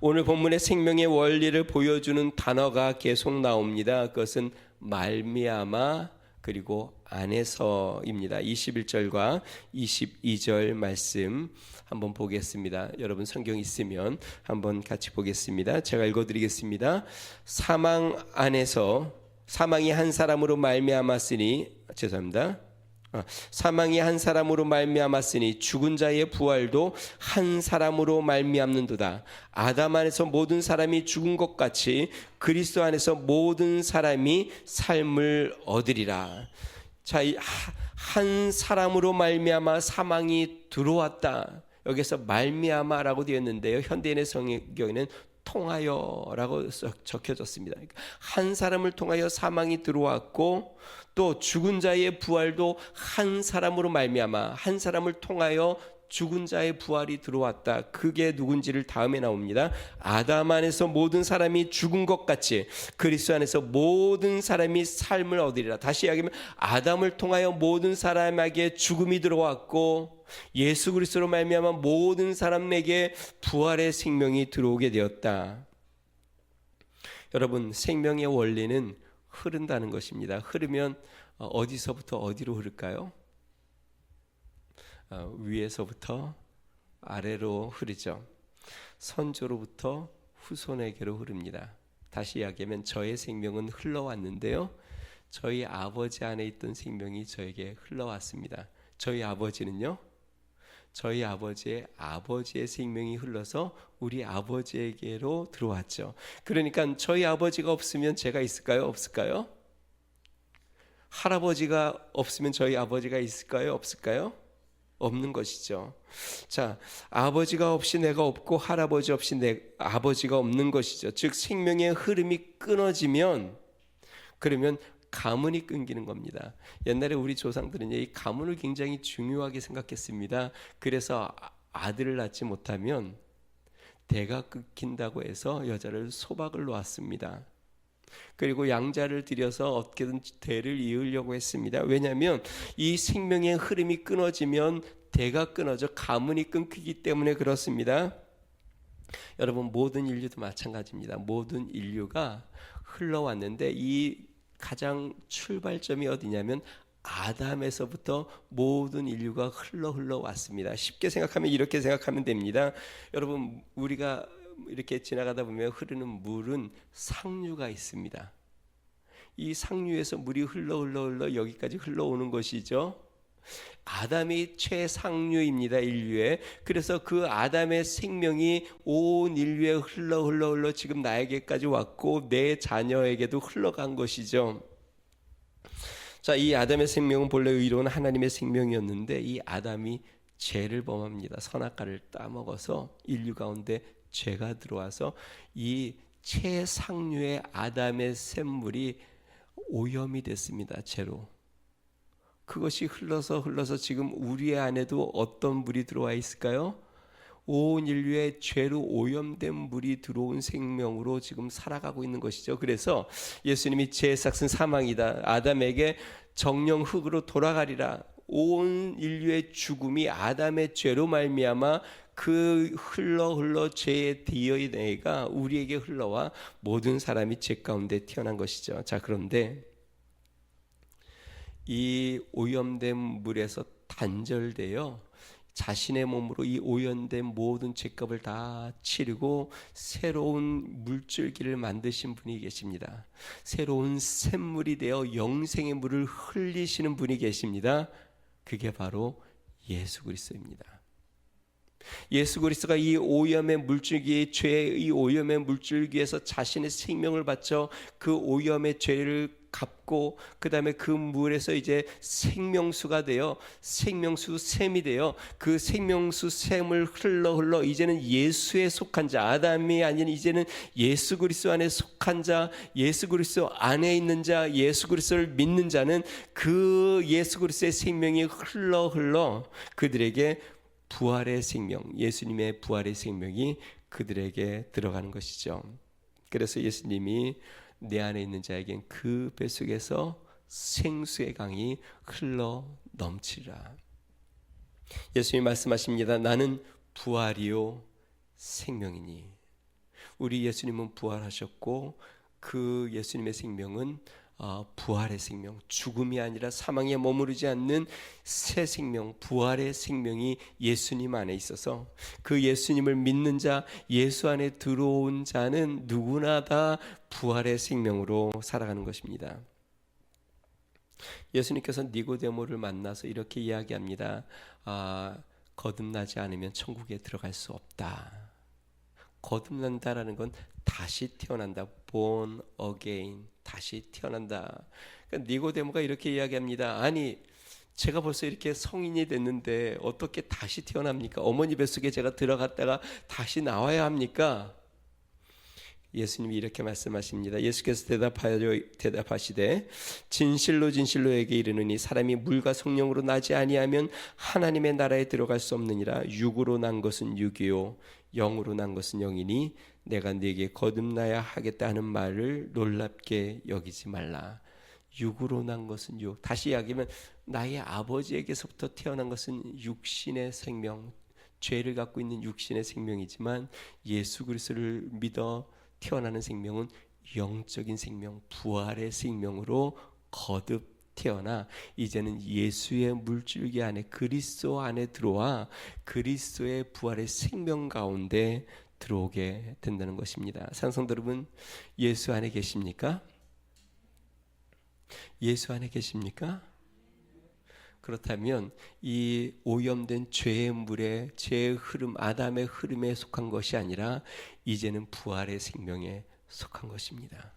오늘 본문의 생명의 원리를 보여주는 단어가 계속 나옵니다. 그것은 말미암아 그리고 안에서입니다. 21절과 22절 말씀 한번 보겠습니다. 여러분 성경 있으면 한번 같이 보겠습니다. 제가 읽어드리겠습니다. 사망이 한 사람으로 말미암았으니 사망이 한 사람으로 말미암았으니 죽은 자의 부활도 한 사람으로 말미암는도다. 아담 안에서 모든 사람이 죽은 것 같이 그리스도 안에서 모든 사람이 삶을 얻으리라. 자, 한 사람으로 말미암아 사망이 들어왔다. 여기서 말미암아라고 되어 있는데요, 현대인의 성경에는 통하여라고 적혀졌습니다. 한 사람을 통하여 사망이 들어왔고, 또 죽은 자의 부활도 한 사람으로 말미암아 한 사람을 통하여 죽은 자의 부활이 들어왔다. 그게 누군지를 다음에 나옵니다. 아담 안에서 모든 사람이 죽은 것 같이 그리스도 안에서 모든 사람이 삶을 얻으리라. 다시 이야기하면 아담을 통하여 모든 사람에게 죽음이 들어왔고, 예수 그리스도로 말미암아 모든 사람에게 부활의 생명이 들어오게 되었다. 여러분, 생명의 원리는 흐른다는 것입니다. 흐르면 어디서부터 어디로 흐를까요? 위에서부터 아래로 흐르죠. 선조로부터 후손에게로 흐릅니다. 다시 이야기하면 저의 생명은 흘러왔는데요, 저희 아버지 안에 있던 생명이 저에게 흘러왔습니다. 저희 아버지는요, 저희 아버지의 생명이 흘러서 우리 아버지에게로 들어왔죠. 그러니까 저희 아버지가 없으면 제가 있을까요? 없을까요? 할아버지가 없으면 저희 아버지가 있을까요? 없을까요? 없는 것이죠. 자, 아버지가 없이 내가 없고 할아버지 없이 내 아버지가 없는 것이죠. 즉 생명의 흐름이 끊어지면, 그러면 가문이 끊기는 겁니다. 옛날에 우리 조상들은 이 가문을 굉장히 중요하게 생각했습니다. 그래서 아들을 낳지 못하면 대가 끊긴다고 해서 여자를 소박을 놓았습니다. 그리고 양자를 들여서 어떻게든 대를 이으려고 했습니다. 왜냐하면 이 생명의 흐름이 끊어지면 대가 끊어져 가문이 끊기기 때문에 그렇습니다. 여러분, 모든 인류도 마찬가지입니다. 모든 인류가 흘러왔는데 이 가장 출발점이 어디냐면 아담에서부터 모든 인류가 흘러왔습니다. 쉽게 생각하면 이렇게 생각하면 됩니다. 여러분, 우리가 이렇게 지나가다 보면 흐르는 물은 상류가 있습니다. 이 상류에서 물이 흘러 여기까지 흘러오는 것이죠. 아담이 최상류입니다, 인류에. 그래서 그 아담의 생명이 온 인류에 흘러 지금 나에게까지 왔고 내 자녀에게도 흘러간 것이죠. 자, 이 아담의 생명은 본래 의로운 하나님의 생명이었는데 이 아담이 죄를 범합니다. 선악과를 따먹어서 인류 가운데 죄가 들어와서 이 최상류의 아담의 샘물이 오염이 됐습니다. 죄로. 그것이 흘러서 지금 우리 안에도 어떤 물이 들어와 있을까요? 온 인류의 죄로 오염된 물이 들어온 생명으로 지금 살아가고 있는 것이죠. 그래서 예수님이 죄의 삭은 사망이다, 아담에게 정령 흙으로 돌아가리라, 온 인류의 죽음이 아담의 죄로 말미암아 그 흘러 죄의 DNA가 우리에게 흘러와 모든 사람이 죄 가운데 태어난 것이죠. 자, 그런데 이 오염된 물에서 단절되어 자신의 몸으로 이 오염된 모든 죄값을 다 치르고 새로운 물줄기를 만드신 분이 계십니다. 새로운 샘물이 되어 영생의 물을 흘리시는 분이 계십니다. 그게 바로 예수 그리스도입니다. 예수 그리스도가 이 오염의 물줄기, 죄의 이 오염의 물줄기에서 자신의 생명을 바쳐 그 오염의 죄를 갚고, 그 다음에 그 물에서 이제 생명수가 되어 생명수 샘이 되어 그 생명수 샘을 흘러 이제는 예수에 속한 자, 아담이 아닌 이제는 예수 그리스도 안에 속한 자, 예수 그리스도 안에 있는 자, 예수 그리스도를 믿는 자는 그 예수 그리스도의 생명이 흘러 그들에게 부활의 생명, 예수님의 부활의 생명이 그들에게 들어가는 것이죠. 그래서 예수님이 내 안에 있는 자에겐 그 뱃속에서 생수의 강이 흘러 넘치리라. 예수님이 말씀하십니다. 나는 부활이요 생명이니. 우리 예수님은 부활하셨고 그 예수님의 생명은 부활의 생명, 죽음이 아니라 사망에 머무르지 않는 새 생명, 부활의 생명이 예수님 안에 있어서 그 예수님을 믿는 자, 예수 안에 들어온 자는 누구나 다 부활의 생명으로 살아가는 것입니다. 예수님께서 니고데모를 만나서 이렇게 이야기합니다. 거듭나지 않으면 천국에 들어갈 수 없다. 거듭난다라는 건 다시 태어난다. born again. 다시 태어난다. 그러니까 니고데모가 이렇게 이야기합니다. 아니, 제가 벌써 이렇게 성인이 됐는데 어떻게 다시 태어납니까? 어머니 뱃속에 제가 들어갔다가 다시 나와야 합니까? 예수님이 이렇게 말씀하십니다. 예수께서 대답하시되 진실로 진실로 너에게 이르노니 사람이 물과 성령으로 나지 아니하면 하나님의 나라에 들어갈 수 없느니라. 육으로 난 것은 육이요 영으로 난 것은 영이니 내가 네게 거듭나야 하겠다 하는 말을 놀랍게 여기지 말라. 육으로 난 것은 육. 다시 이야기하면 나의 아버지에게서부터 태어난 것은 육신의 생명, 죄를 갖고 있는 육신의 생명이지만 예수 그리스도를 믿어 태어나는 생명은 영적인 생명, 부활의 생명으로 거듭 태어나 이제는 예수의 물줄기 안에 그리스도 안에 들어와 그리스도의 부활의 생명 가운데 들어오게 된다는 것입니다. 산성도 여러분, 예수 안에 계십니까? 예수 안에 계십니까? 그렇다면 이 오염된 죄의 물에 죄의 흐름, 아담의 흐름에 속한 것이 아니라 이제는 부활의 생명에 속한 것입니다.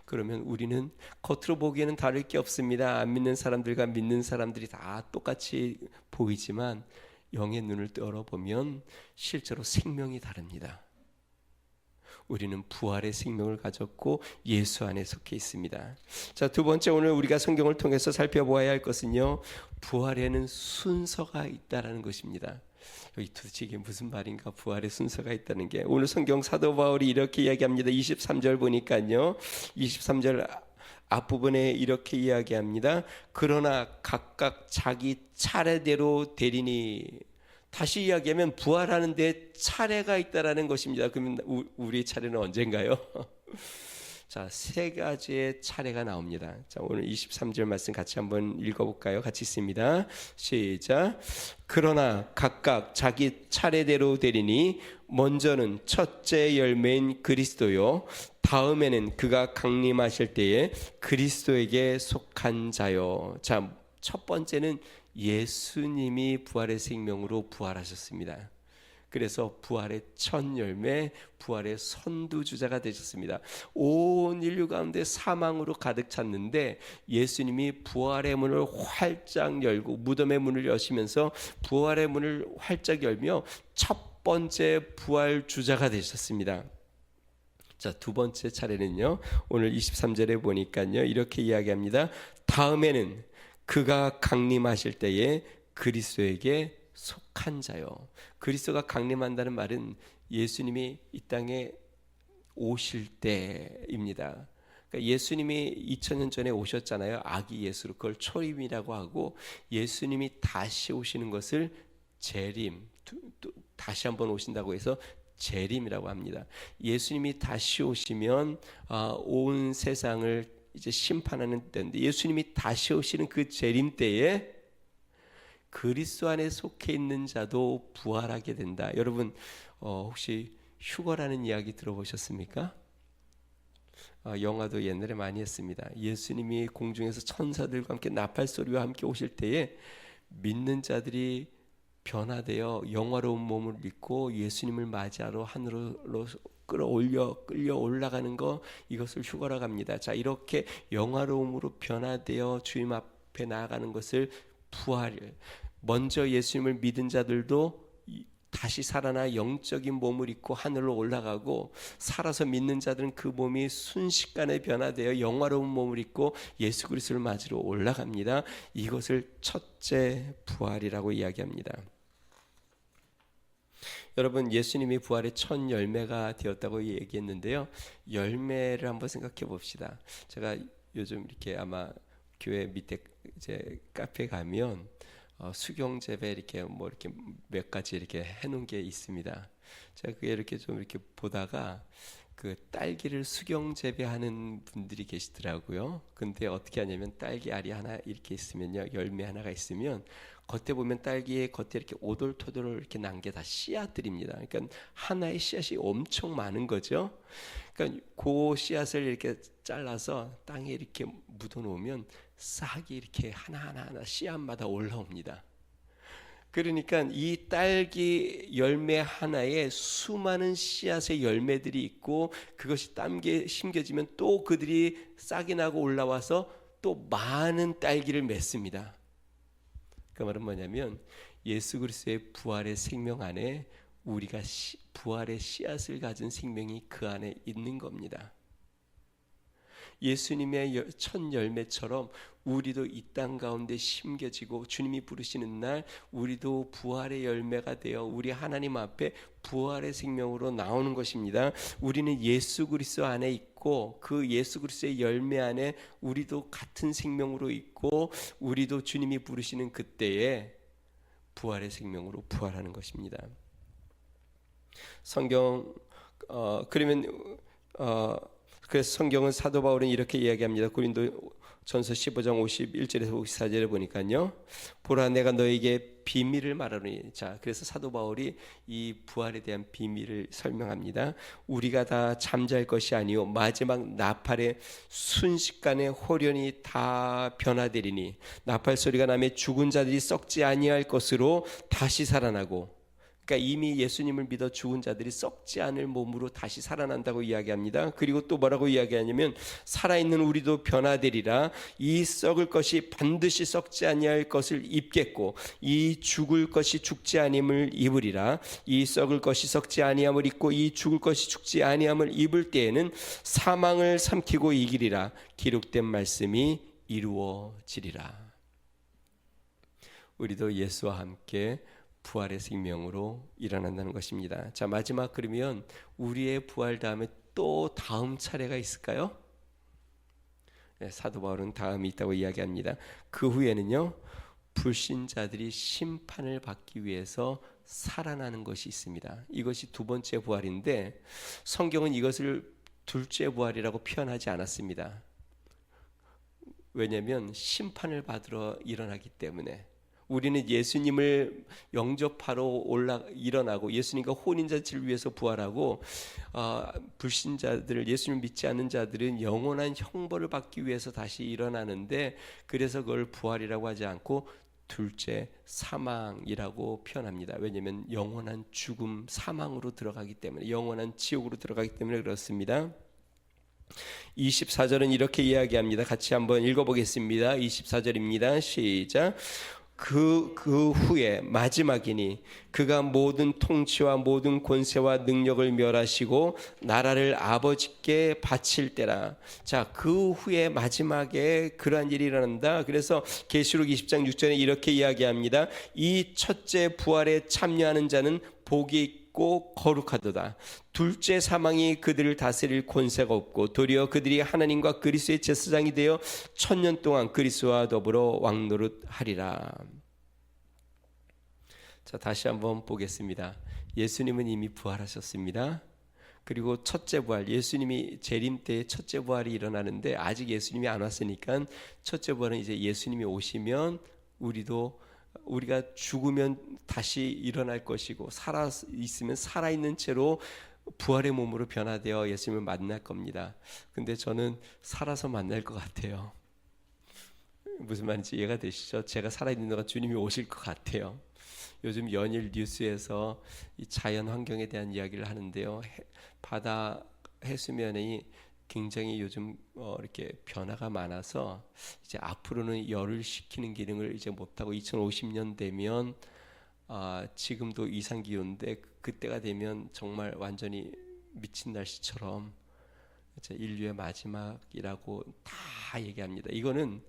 그러면 우리는 겉으로 보기에는 다를 게 없습니다. 안 믿는 사람들과 믿는 사람들이 다 똑같이 보이지만 영의 눈을 열어보면 실제로 생명이 다릅니다. 우리는 부활의 생명을 가졌고 예수 안에 속해 있습니다. 자, 두 번째, 오늘 우리가 성경을 통해서 살펴보아야 할 것은요, 부활에는 순서가 있다라는 것입니다. 여기 도대체 이게 무슨 말인가? 부활의 순서가 있다는 게, 오늘 성경 사도 바울이 이렇게 이야기합니다. 23절 보니까요, 23절 앞부분에 이렇게 이야기합니다. 그러나 각각 자기 차례대로 되리니. 다시 이야기하면 부활하는 데 차례가 있다라는 것입니다. 그러면 우리 차례는 언젠가요? 자, 세 가지의 차례가 나옵니다. 자, 오늘 23절 말씀 같이 한번 읽어볼까요? 같이 있습니다. 시작. 그러나 각각 자기 차례대로 되리니 먼저는 첫째 열매인 그리스도요, 다음에는 그가 강림하실 때에 그리스도에게 속한 자요. 자, 첫 번째는 예수님이 부활의 생명으로 부활하셨습니다. 그래서 부활의 첫 열매, 부활의 선두주자가 되셨습니다. 온 인류 가운데 사망으로 가득 찼는데 예수님이 부활의 문을 활짝 열고 무덤의 문을 여시면서 부활의 문을 활짝 열며 첫 번째 부활주자가 되셨습니다. 자, 두 번째 차례는요, 오늘 23절에 보니까요, 이렇게 이야기합니다. 다음에는 그가 강림하실 때에 그리스도에게 속한 자요. 그리스도가 강림한다는 말은 예수님이 이 땅에 오실 때입니다. 그러니까 예수님이 2000년 전에 오셨잖아요. 아기 예수로. 그걸 초림이라고 하고, 예수님이 다시 오시는 것을 재림, 다시 한번 오신다고 해서 재림이라고 합니다. 예수님이 다시 오시면 온 세상을 이제 심판하는 때인데, 예수님이 다시 오시는 그 재림 때에 그리스도 안에 속해 있는 자도 부활하게 된다. 여러분, 혹시 휴거라는 이야기 들어보셨습니까? 영화도 옛날에 많이 했습니다. 예수님이 공중에서 천사들과 함께 나팔 소리와 함께 오실 때에 믿는 자들이 변화되어 영화로운 몸을 입고 예수님을 맞이하러 하늘로 끌려 올라가는 거, 이것을 휴거라고 합니다. 자, 이렇게 영화로움으로 변화되어 주님 앞에 나아가는 것을 부활. 먼저 예수님을 믿은 자들도 다시 살아나 영적인 몸을 입고 하늘로 올라가고, 살아서 믿는 자들은 그 몸이 순식간에 변화되어 영화로운 몸을 입고 예수 그리스도를 맞으러 올라갑니다. 이것을 첫째 부활이라고 이야기합니다. 여러분, 예수님이 부활의 첫 열매가 되었다고 얘기했는데요, 열매를 한번 생각해 봅시다. 제가 요즘 이렇게 아마 교회 밑에 이제 카페 가면 수경 재배 이렇게 뭐 이렇게 몇 가지 이렇게 해놓은 게 있습니다. 제가 그게 이렇게 좀 이렇게 보다가 그 딸기를 수경 재배하는 분들이 계시더라고요. 근데 어떻게 하냐면 딸기 알이 하나 이렇게 있으면요, 열매 하나가 있으면 겉에 보면 딸기의 겉에 이렇게 오돌토돌 이렇게 난 게 다 씨앗들입니다. 그러니까 하나의 씨앗이 엄청 많은 거죠. 그러니까 그 씨앗을 이렇게 잘라서 땅에 이렇게 묻어 놓으면 싹이 이렇게 하나하나 씨앗마다 올라옵니다. 그러니까 이 딸기 열매 하나에 수많은 씨앗의 열매들이 있고, 그것이 땀게 심겨지면 또 그들이 싹이 나고 올라와서 또 많은 딸기를 맺습니다. 그 말은 뭐냐면 예수 그리스도의 부활의 생명 안에 우리가 부활의 씨앗을 가진 생명이 그 안에 있는 겁니다. 예수님의 첫 열매처럼 우리도 이 땅 가운데 심겨지고 주님이 부르시는 날 우리도 부활의 열매가 되어 우리 하나님 앞에 부활의 생명으로 나오는 것입니다. 우리는 예수 그리스도 안에 있고 그 예수 그리스도의 열매 안에 우리도 같은 생명으로 있고, 우리도 주님이 부르시는 그때에 부활의 생명으로 부활하는 것입니다. 성경 그러면 그래서 성경은 사도 바울은 이렇게 이야기합니다. 고린도 전서 15장 51절에서 54절에 보니까요, 보라 내가 너에게 비밀을 말하노니. 자, 그래서 사도 바울이 이 부활에 대한 비밀을 설명합니다. 우리가 다 잠잘 것이 아니요 마지막 나팔의 순식간에 호련히 다 변화되리니 나팔 소리가 나며 죽은 자들이 썩지 아니할 것으로 다시 살아나고. 그러니까 이미 예수님을 믿어 죽은 자들이 썩지 않을 몸으로 다시 살아난다고 이야기합니다. 그리고 또 뭐라고 이야기하냐면 살아있는 우리도 변화되리라. 이 썩을 것이 반드시 썩지 아니할 것을 입겠고 이 죽을 것이 죽지 아니함을 입으리라. 이 썩을 것이 썩지 아니함을 입고 이 죽을 것이 죽지 아니함을 입을 때에는 사망을 삼키고 이기리라. 기록된 말씀이 이루어지리라. 우리도 예수와 함께 부활의 생명으로 일어난다는 것입니다. 자, 마지막 그러면 우리의 부활 다음에 또 다음 차례가 있을까요? 네, 사도 바울은 다음이 있다고 이야기합니다. 그 후에는요, 불신자들이 심판을 받기 위해서 살아나는 것이 있습니다. 이것이 두 번째 부활인데 성경은 이것을 둘째 부활이라고 표현하지 않았습니다. 왜냐하면 심판을 받으러 일어나기 때문에. 우리는 예수님을 영접하러 일어나고 예수님과 혼인잔치를 위해서 부활하고, 불신자들, 예수님을 믿지 않는 자들은 영원한 형벌을 받기 위해서 다시 일어나는데, 그래서 그걸 부활이라고 하지 않고 둘째 사망이라고 표현합니다. 왜냐하면 영원한 죽음, 사망으로 들어가기 때문에, 영원한 지옥으로 들어가기 때문에 그렇습니다. 24절은 이렇게 이야기합니다. 같이 한번 읽어보겠습니다. 24절입니다. 시작. 그 후에 마지막이니 그가 모든 통치와 모든 권세와 능력을 멸하시고 나라를 아버지께 바칠 때라. 자, 그 후에 마지막에 그러한 일이 일어난다. 그래서 계시록 20장 6절에 이렇게 이야기합니다. 이 첫째 부활에 참여하는 자는 복이 있고 거룩하도다. 둘째 사망이 그들을 다스릴 권세가 없고 도리어 그들이 하나님과 그리스도의 제사장이 되어 1000년 동안 그리스도와 더불어 왕노릇하리라. 자, 다시 한번 보겠습니다. 예수님은 이미 부활하셨습니다. 그리고 첫째 부활, 예수님이 재림 때에 첫째 부활이 일어나는데 아직 예수님이 안 왔으니까 첫째 부활은 이제 예수님이 오시면 우리가 죽으면 다시 일어날 것이고 살아 있으면 살아 있는 채로 부활의 몸으로 변화되어 예수님을 만날 겁니다. 근데 저는 살아서 만날 것 같아요. 무슨 말인지 이해가 되시죠? 제가 살아있는 동안 주님이 오실 것 같아요. 요즘 연일 뉴스에서 이 자연 환경에 대한 이야기를 하는데요. 바다 해수면이 굉장히 요즘 이렇게 변화가 많아서 이제 앞으로는 열을 식히는 기능을 이제 못하고 2050년 되면 지금도 이상 기온인데 그때가 되면 정말 완전히 미친 날씨처럼 이제 인류의 마지막이라고 다 얘기합니다. 이거는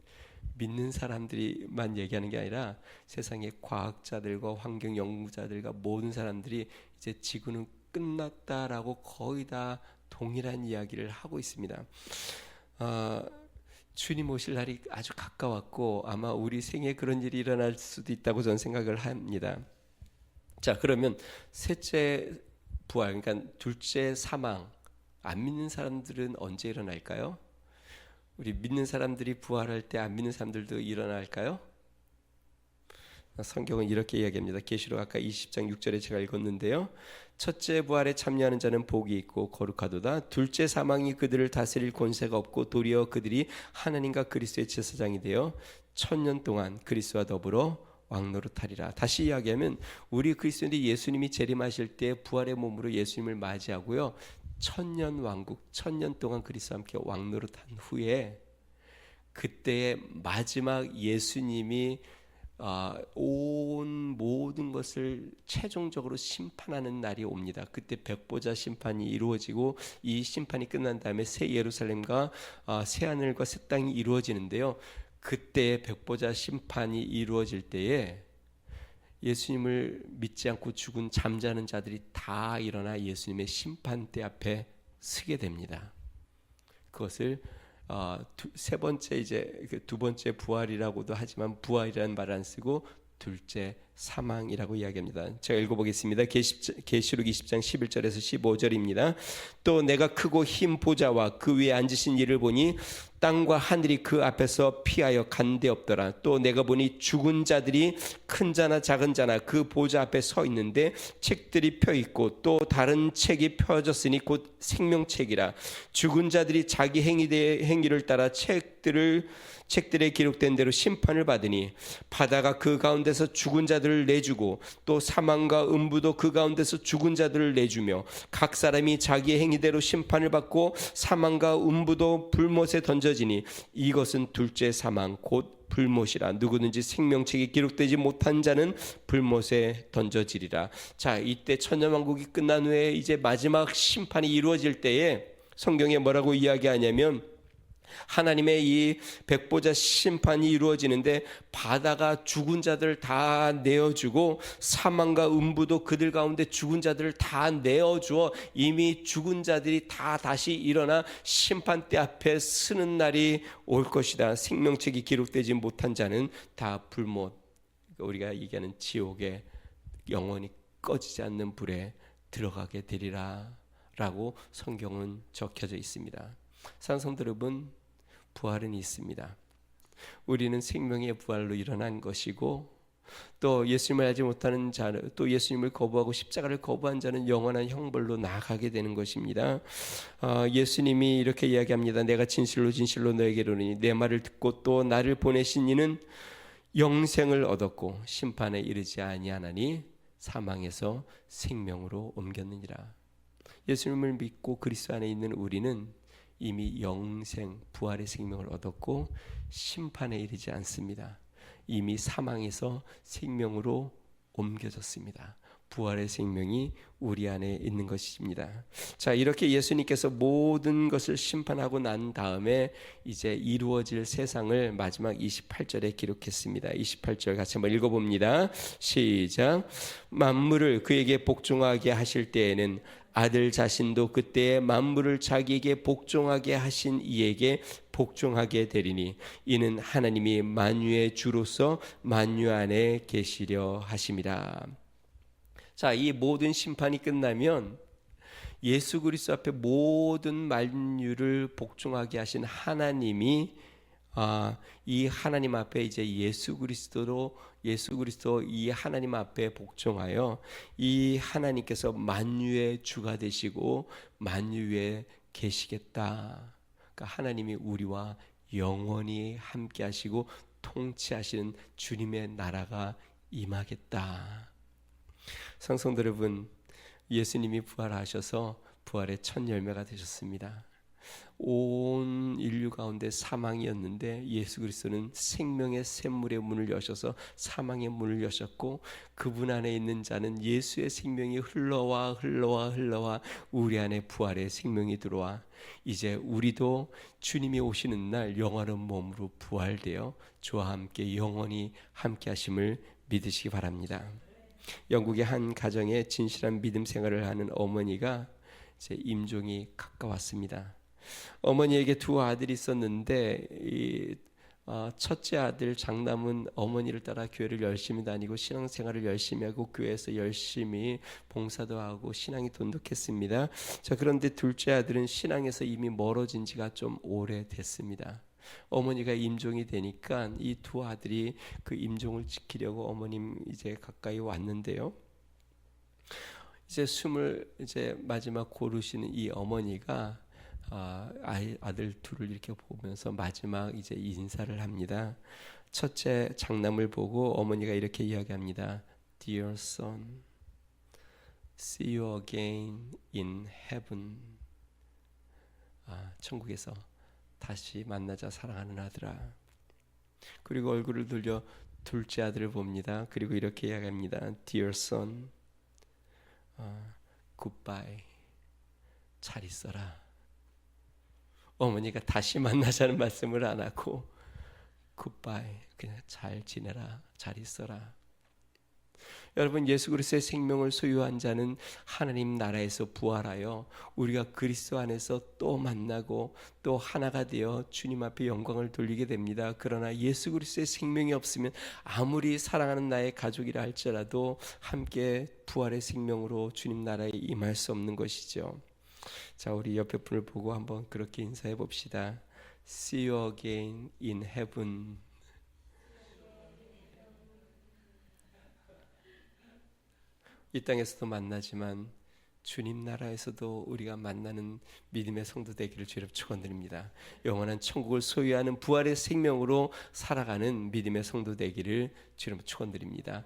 믿는 사람들이만 얘기하는 게 아니라 세상의 과학자들과 환경 연구자들과 모든 사람들이 이제 지구는 끝났다라고 거의 다 동일한 이야기를 하고 있습니다. 주님 오실 날이 아주 가까웠고 아마 우리 생에 그런 일이 일어날 수도 있다고 저는 생각을 합니다. 자, 그러면 셋째 부활, 그러니까 둘째 사망. 안 믿는 사람들은 언제 일어날까요? 우리 믿는 사람들이 부활할 때 안 믿는 사람들도 일어날까요? 성경은 이렇게 이야기합니다. 계시록 아까 20장 6절에 제가 읽었는데요. 첫째 부활에 참여하는 자는 복이 있고 거룩하도다. 둘째 사망이 그들을 다스릴 권세가 없고 도리어 그들이 하나님과 그리스도의 제사장이 되어 1000년 동안 그리스도와 더불어 왕노릇하리라. 다시 이야기하면 우리 그리스도인들이 예수님이 재림하실 때 부활의 몸으로 예수님을 맞이하고요. 1000년 왕국, 1000년 동안 그리스도와 함께 왕노릇한 후에 그때의 마지막 예수님이 온 모든 것을 최종적으로 심판하는 날이 옵니다. 그때 백보자 심판이 이루어지고 이 심판이 끝난 다음에 새 예루살렘과 새 하늘과 새 땅이 이루어지는데요. 그때 백보자 심판이 이루어질 때에 예수님을 믿지 않고 죽은 잠자는 자들이 다 일어나 예수님의 심판대 앞에 서게 됩니다. 그것을 세 번째 이제 두 번째 부활이라고도 하지만 부활이라는 말을 안 쓰고 둘째 사망이라고 이야기합니다. 제가 읽어보겠습니다. 계시록 20장 11절에서 15절입니다. 또 내가 크고 흰 보좌와 그 위에 앉으신 이를 보니 땅과 하늘이 그 앞에서 피하여 간 데 없더라. 또 내가 보니 죽은 자들이 큰 자나 작은 자나 그 보좌 앞에 서 있는데 책들이 펴 있고 또 다른 책이 펴졌으니 곧 생명책이라. 죽은 자들이 자기 행위를 따라 책들에 기록된 대로 심판을 받으니 바다가 그 가운데서 죽은 자들을 내주고 또 사망과 음부도 그 가운데서 죽은 자들을 내주며 각 사람이 자기의 행위대로 심판을 받고 사망과 음부도 불못에 던져지니 이것은 둘째 사망 곧 불못이라. 누구든지 생명책이 기록되지 못한 자는 불못에 던져지리라. 자, 이때 천년왕국이 끝난 후에 이제 마지막 심판이 이루어질 때에 성경에 뭐라고 이야기하냐면 하나님의 이 백보자 심판이 이루어지는데 바다가 죽은 자들을 다 내어주고 사망과 음부도 그들 가운데 죽은 자들을 다 내어주어 이미 죽은 자들이 다 다시 일어나 심판대 앞에 서는 날이 올 것이다. 생명책이 기록되지 못한 자는 다 불못, 우리가 얘기하는 지옥에 영원히 꺼지지 않는 불에 들어가게 되리라 라고 성경은 적혀져 있습니다. 사랑하는 성도 여러분, 부활은 있습니다. 우리는 생명의 부활로 일어난 것이고 또 예수님을 알지 못하는 자는, 또 예수님을 거부하고 십자가를 거부한 자는 영원한 형벌로 나아가게 되는 것입니다. 예수님이 이렇게 이야기합니다. 내가 진실로 진실로 너에게 이르노니 내 말을 듣고 또 나를 보내신 이는 영생을 얻었고 심판에 이르지 아니하나니 사망에서 생명으로 옮겼느니라. 예수님을 믿고 그리스도 안에 있는 우리는 이미 영생, 부활의 생명을 얻었고 심판에 이르지 않습니다. 이미 사망에서 생명으로 옮겨졌습니다. 부활의 생명이 우리 안에 있는 것입니다. 자, 이렇게 예수님께서 모든 것을 심판하고 난 다음에 이제 이루어질 세상을 마지막 28절에 기록했습니다. 28절 같이 한번 읽어봅니다. 시작. 만물을 그에게 복종하게 하실 때에는 아들 자신도 그때에 만물을 자기에게 복종하게 하신 이에게 복종하게 되리니 이는 하나님이 만유의 주로서 만유 안에 계시려 하심이라. 자, 이 모든 심판이 끝나면 예수 그리스도 앞에 모든 만유를 복종하게 하신 하나님이 이 하나님 앞에 이제 예수 그리스도 이 하나님 앞에 복종하여 이 하나님께서 만유의 주가 되시고 만유에 계시겠다. 그러니까 하나님이 우리와 영원히 함께 하시고 통치하시는 주님의 나라가 임하겠다. 성도 여러분, 예수님이 부활하셔서 부활의 첫 열매가 되셨습니다. 온 인류 가운데 사망이었는데 예수 그리스도는 생명의 샘물의 문을 여셔서 사망의 문을 여셨고 그분 안에 있는 자는 예수의 생명이 흘러와 우리 안에 부활의 생명이 들어와 이제 우리도 주님이 오시는 날 영원한 몸으로 부활되어 주와 함께 영원히 함께 하심을 믿으시기 바랍니다. 영국의 한 가정에 진실한 믿음 생활을 하는 어머니가 이제 임종이 가까웠습니다. 어머니에게 두 아들이 있었는데 이 첫째 아들 장남은 어머니를 따라 교회를 열심히 다니고 신앙생활을 열심히 하고 교회에서 열심히 봉사도 하고 신앙이 돈독했습니다. 자, 그런데 둘째 아들은 신앙에서 이미 멀어진 지가 좀 오래됐습니다. 어머니가 임종이 되니까 이 두 아들이 그 임종을 지키려고 어머님 이제 가까이 왔는데요. 이제 숨을 이제 마지막 고르시는 이 어머니가 아들 둘을 이렇게 보면서 마지막 이제 인사를 합니다. 첫째 장남을 보고 어머니가 이렇게 이야기합니다. Dear son, see you again in heaven. 천국에서 다시 만나자 사랑하는 아들아. 그리고 얼굴을 돌려 둘째 아들을 봅니다. 그리고 이렇게 이야기합니다. Dear son, goodbye. 잘 있어라. 어머니가 다시 만나자는 말씀을 안 하고 goodbye, 그냥 잘 지내라, 잘 있어라. 여러분, 예수 그리스도의 생명을 소유한 자는 하나님 나라에서 부활하여 우리가 그리스도 안에서 또 만나고 또 하나가 되어 주님 앞에 영광을 돌리게 됩니다. 그러나 예수 그리스도의 생명이 없으면 아무리 사랑하는 나의 가족이라 할지라도 함께 부활의 생명으로 주님 나라에 임할 수 없는 것이죠. 자, 우리 옆에 분을 보고 한번 그렇게 인사해 봅시다. See you again in heaven. 이 땅에서도 만나지만 주님 나라에서도 우리가 만나는 믿음의 성도 되기를 주님 축원드립니다. 영원한 천국을 소유하는 부활의 생명으로 살아가는 믿음의 성도 되기를 주님 축원드립니다.